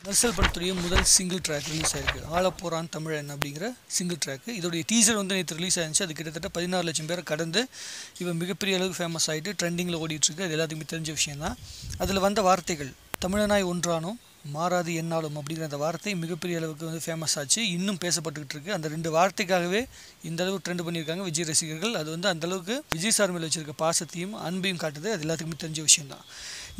மெர்சல் படத்துடைய முதல் single track release ஆயிருக்கு. ஆலப்போரான் தமிழன் அப்படிங்கிற சிங்கிள் ட்ராக். இதோடைய டீசர் வந்து நேற்று ரிலீஸ் ஆயிருந்துச்சு. அது கிட்டத்தட்ட 16 லட்சம் பேரை கடந்து இவன் மிகப்பெரிய அளவுக்கு ஃபேமஸ் ஆகிட்டு ட்ரெண்டிங்கில் ஓடிட்டுருக்கு. அது எல்லாத்துக்குமே தெரிஞ்ச விஷயம் தான். அதில் வந்த வார்த்தைகள் தமிழனாய் ஒன்றானோம் மாறாது என்னாலும் அப்படிங்கிற அந்த வார்த்தை மிகப்பெரிய அளவுக்கு வந்து ஃபேமஸ் ஆச்சு. இன்னும் பேசப்பட்டுக்கிட்டு இருக்கு. அந்த 2 வார்த்தைக்காகவே இந்த அளவுக்கு ட்ரெண்ட் பண்ணியிருக்காங்க விஜய் ரசிகர்கள். அது வந்து அந்தளவுக்கு விஜய் சார் மேலே வச்சிருக்க பாசத்தையும் அன்பையும் காட்டுது. அது எல்லாத்துக்குமே தெரிஞ்ச விஷயம் தான்.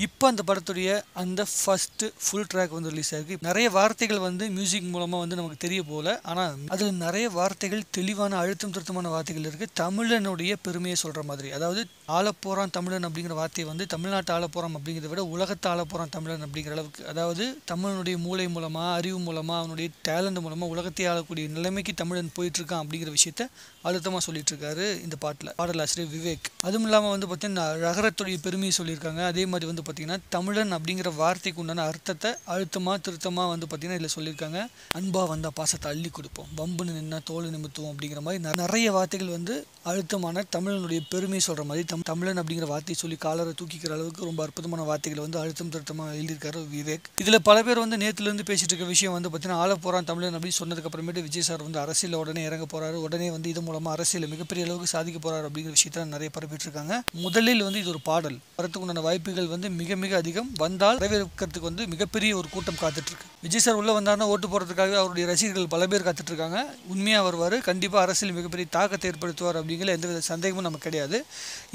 இப்போ அந்த படத்துடைய அந்த ஃபஸ்ட்டு ஃபுல் ட்ராக் வந்து ரிலீஸ் ஆகிருக்கு. நிறைய வார்த்தைகள் வந்து மியூசிக் மூலமாக வந்து நமக்கு தெரிய போகல. ஆனால் அதில் நிறைய வார்த்தைகள் தெளிவான அழுத்தம் திருத்தமான வார்த்தைகள் இருக்குது. தமிழனுடைய பெருமையை சொல்கிற மாதிரி. அதாவது ஆலப்போரான் தமிழன் அப்படிங்கிற வார்த்தையை வந்து தமிழ்நாட்டு ஆலப்போரான் அப்படிங்கிறத விட உலகத்தை ஆலப்போரான் தமிழன் அப்படிங்கிற அளவுக்கு, அதாவது தமிழனுடைய மூளை மூலமாக, அறிவு மூலமாக, அவனுடைய டேலண்ட் மூலமாக உலகத்தை ஆளக்கூடிய நிலைமைக்கு தமிழன் போயிட்டுருக்கான் அப்படிங்கிற விஷயத்த அழுத்தமாக சொல்லிட்டு இருக்காரு இந்த பாடலாசிரியர் விவேக். அதுவும் இல்லாமல் வந்து பார்த்தீங்கன்னா நகரத்துடைய பெருமையை சொல்லியிருக்காங்க. அதே மாதிரி வந்து பார்த்தீங்கன்னா தமிழன் அப்படிங்கிற வார்த்தைக்கு உண்டான அர்த்தத்தை அழுத்தமாக திருத்தமாக வந்து பார்த்தீங்கன்னா இதில் சொல்லியிருக்காங்க. அன்பா வந்தால் பாசத்தை அள்ளி கொடுப்போம், பம்புன்னு நின்னா தோல் நிமித்துவோம் அப்படிங்கிற மாதிரி நிறைய வார்த்தைகள் வந்து அழுத்தமான தமிழனுடைய பெருமையை சொல்கிற மாதிரி தமிழன் அப்படிங்கிற வார்த்தையை சொல்லி காலரை தூக்கிக்கிற அளவுக்கு ரொம்ப அற்புதமான வார்த்தைகளை வந்து அழுத்தம் திருத்தமாக எழுதியிருக்காரு விவேக். இதில் பல பேர் வந்து நேற்றுலேருந்து பேசிட்டு இருக்க விஷயம் வந்து பார்த்தீங்கன்னா ஆலப்போரான் தமிழன் அப்படின்னு சொன்னதுக்கு அப்புறமேட்டு விஜய் சார் வந்து அரசியல் உடனே இறங்க போகிறாரு, உடனே வந்து இது மூலமாக அரசியல் மிகப்பெரிய அளவுக்கு சாதிக்க போகிறாரு அப்படிங்கிற விஷயத்த நிறைய பரப்பிட்டு இருக்காங்க. முதலில் வந்து இது ஒரு பாடல் வரத்துக்கு உண்டான வாய்ப்புகள் வந்து மிக மிக அதிகம். வந்தால் வரவேற்கிறதுக்கு வந்து மிகப்பெரிய ஒரு கூட்டம் காத்துட்டு இருக்கு. விஜய் சார் உள்ள வந்தாருன்னா ஓட்டு போடுறதுக்காக அவருடைய ரசிகர்கள் பல பேர் காத்துட்டு இருக்காங்க. உண்மையாக வருவார், கண்டிப்பாக அரசியல் மிகப்பெரிய தாக்கத்தை ஏற்படுத்துவார் அப்படிங்கிற எந்தவித சந்தேகமும் நமக்கு கிடையாது.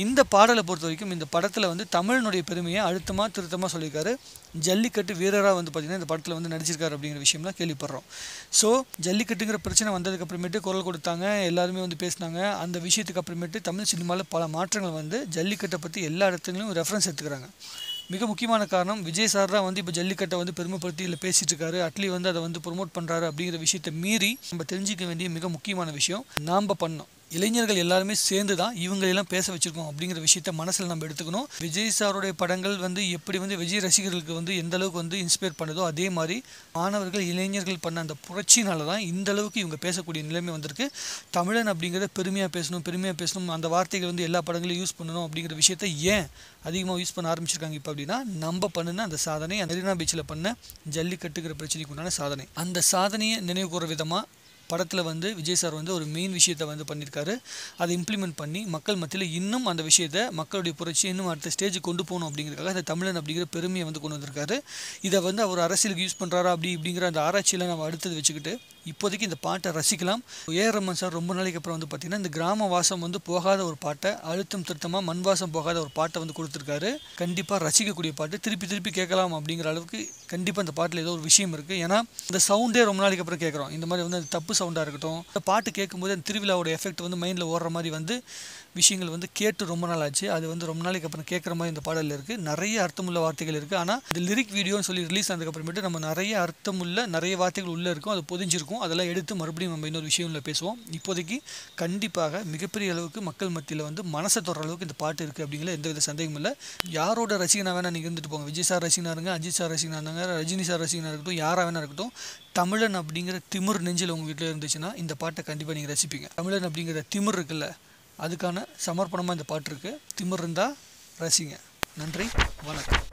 இந்த பாடலை பொறுத்த வரைக்கும் இந்த படத்தில் வந்து தமிழனுடைய பெருமையை அழுத்தமாக திருத்தமாக சொல்லியிருக்காரு. ஜல்லிக்கட்டு வீரராக வந்து பார்த்திங்கன்னா இந்த படத்தில் வந்து நடிச்சிருக்காரு அப்படிங்கிற விஷயம்லாம் கேள்விப்படுறோம். ஸோ ஜல்லிக்கட்டுங்கிற பிரச்சனை வந்ததுக்கு அப்புறமேட்டு குரல் கொடுத்தாங்க, எல்லாருமே வந்து பேசினாங்க. அந்த விஷயத்துக்கு அப்புறமேட்டு தமிழ் சினிமாவில் பல மாற்றங்கள் வந்து ஜல்லிக்கட்டை பற்றி எல்லா இடத்துலையும் ரெஃபரன்ஸ் எடுத்துக்கிறாங்க. மிக முக்கியமான காரணம் விஜய் சார் தான் வந்து இப்போ ஜல்லிக்கட்டை வந்து பெருமைப்படுத்தி இல்லை பேசிகிட்டு இருக்காரு. அட்லி வந்து அதை வந்து ப்ரொமோட் பண்ணுறாரு அப்படிங்கிற விஷயத்தை மீறி நம்ம தெரிஞ்சிக்க வேண்டிய மிக முக்கியமான விஷயம் நாம் பண்ணோம். இளைஞர்கள் எல்லாருமே சேர்ந்து தான் இவங்களெல்லாம் பேச வச்சுருக்கோம் அப்படிங்கிற விஷயத்த மனசில் நம்ம எடுத்துக்கணும். விஜய் சாருடைய படங்கள் வந்து எப்படி வந்து விஜய் ரசிகர்களுக்கு வந்து எந்த அளவுக்கு வந்து இன்ஸ்பயர் பண்ணுதோ அதே மாதிரி மாணவர்கள் இளைஞர்கள் பண்ண அந்த புரட்சினால தான் இந்த அளவுக்கு இவங்க பேசக்கூடிய நிலைமை வந்திருக்கு. தமிழன் அப்படிங்கிறத பெருமையாக பேசணும், அந்த வார்த்தைகள் வந்து எல்லா படங்களையும் யூஸ் பண்ணணும் அப்படிங்கிற விஷயத்த ஏன் அதிகமாக யூஸ் பண்ண ஆரம்பிச்சிருக்காங்க இப்போ அப்படின்னா, நம்ம பண்ணின அந்த சாதனை மெரினா பீச்சில் பண்ண ஜல்லிக்கட்டுங்கிற பிரச்சனைக்கு உண்டான சாதனை, அந்த சாதனையை நினைவு கூற விதமாக படத்தில் வந்து விஜய் சார் வந்து ஒரு மெயின் விஷயத்தை வந்து பண்ணியிருக்காரு. அதை இம்ப்ளிமெண்ட் பண்ணி மக்கள் மத்தியில் இன்னும் அந்த விஷயத்தை மக்களுடைய புரட்சி இன்னும் அடுத்த ஸ்டேஜுக்கு கொண்டு போகணும் அப்படிங்கிறதுக்காக அந்த தமிழன் அப்படிங்கிற பெருமையை வந்து கொண்டு வந்திருக்காரு. இதை வந்து அவர் அரசியலுக்கு யூஸ் பண்ணுறாரா அப்படிங்கிற அந்த ஆராய்ச்சியில் நம்ம அடுத்தது வச்சுக்கிட்டு இப்போதைக்கு இந்த பாட்டை ரசிக்கலாம். ஏஆர் ரஹ்மான் சார் ரொம்ப நாளைக்கு அப்புறம் வந்து பார்த்திங்கன்னா இந்த கிராம வாசம் வந்து போகாத ஒரு பாட்டை, அழுத்தம் திருத்தமாக மண் வாசம் போகாத ஒரு பாட்டை வந்து கொடுத்துருக்காரு. கண்டிப்பாக ரசிக்கக்கூடிய பாட்டு, திருப்பி கேட்கலாம் அப்படிங்கிற அளவுக்கு கண்டிப்பாக இந்த பாட்டில் ஏதோ ஒரு விஷயம் இருக்குது. ஏன்னா இந்த சவுண்டே ரொம்ப நாளைக்கு அப்புறம் கேட்குறோம். இந்த மாதிரி வந்து தப்பு சவுண்டாக இருக்கட்டும், இந்த பாட்டு கேட்கும்போது அந்த திருவிழாவோட எஃபெக்ட் வந்து மைண்டில் ஓடுற மாதிரி வந்து விஷயங்கள் வந்து கேட்டு ரொம்ப நாள் ஆச்சு. அது வந்து ரொம்ப நாளைக்கு அப்புறம் கேட்குற மாதிரி இந்த பாடலில் இருக்குது. நிறைய அர்த்தமுள்ள வார்த்தைகள் இருக்குது. ஆனால் இந்த லிரிக் வீடியோன்னு சொல்லி ரிலீஸ் ஆனதுக்கப்புறமேட்டு நம்ம நிறைய அர்த்தமுள்ள நிறைய வார்த்தைகள் உள்ளே இருக்கும், அது பொதிஞ்சிருக்கும். அதெல்லாம் எடுத்து மறுபடியும் நம்ம இன்னொரு விஷயம்ல பேசுவோம். இப்போதைக்கு கண்டிப்பாக மிகப்பெரிய அளவுக்கு மக்கள் மத்தியில் வந்து மனசை தொடுற அளவுக்கு இந்த பாட்டு இருக்குது அப்படிங்கிற எந்தவித சந்தேகமும் இல்லை. யாரோட ரசிகனாக வேணால் நீங்கள் இருந்துட்டு போங்க. விஜய் சார் ரசிகனாக இருங்க, அஜித் சார் ரசிகனாக இருந்தாங்க, ரஜினி சார் ரசிகனாக இருக்கட்டும், யாராக வேணா இருக்கட்டும், தமிழன் அப்படிங்கிற திமிர் நெஞ்சில் உங்கள் வீட்டில் இருந்துச்சுன்னா இந்த பாட்டை கண்டிப்பாக நீங்கள் ரசிப்பீங்க. தமிழன் அப்படிங்கிற திமிர் இருக்குல்ல, அதுக்கான சமர்ப்பணமாக இந்த பாட்டு இருக்குது. திமிர் இருந்தால் ரசிங்க. நன்றி, வணக்கம்.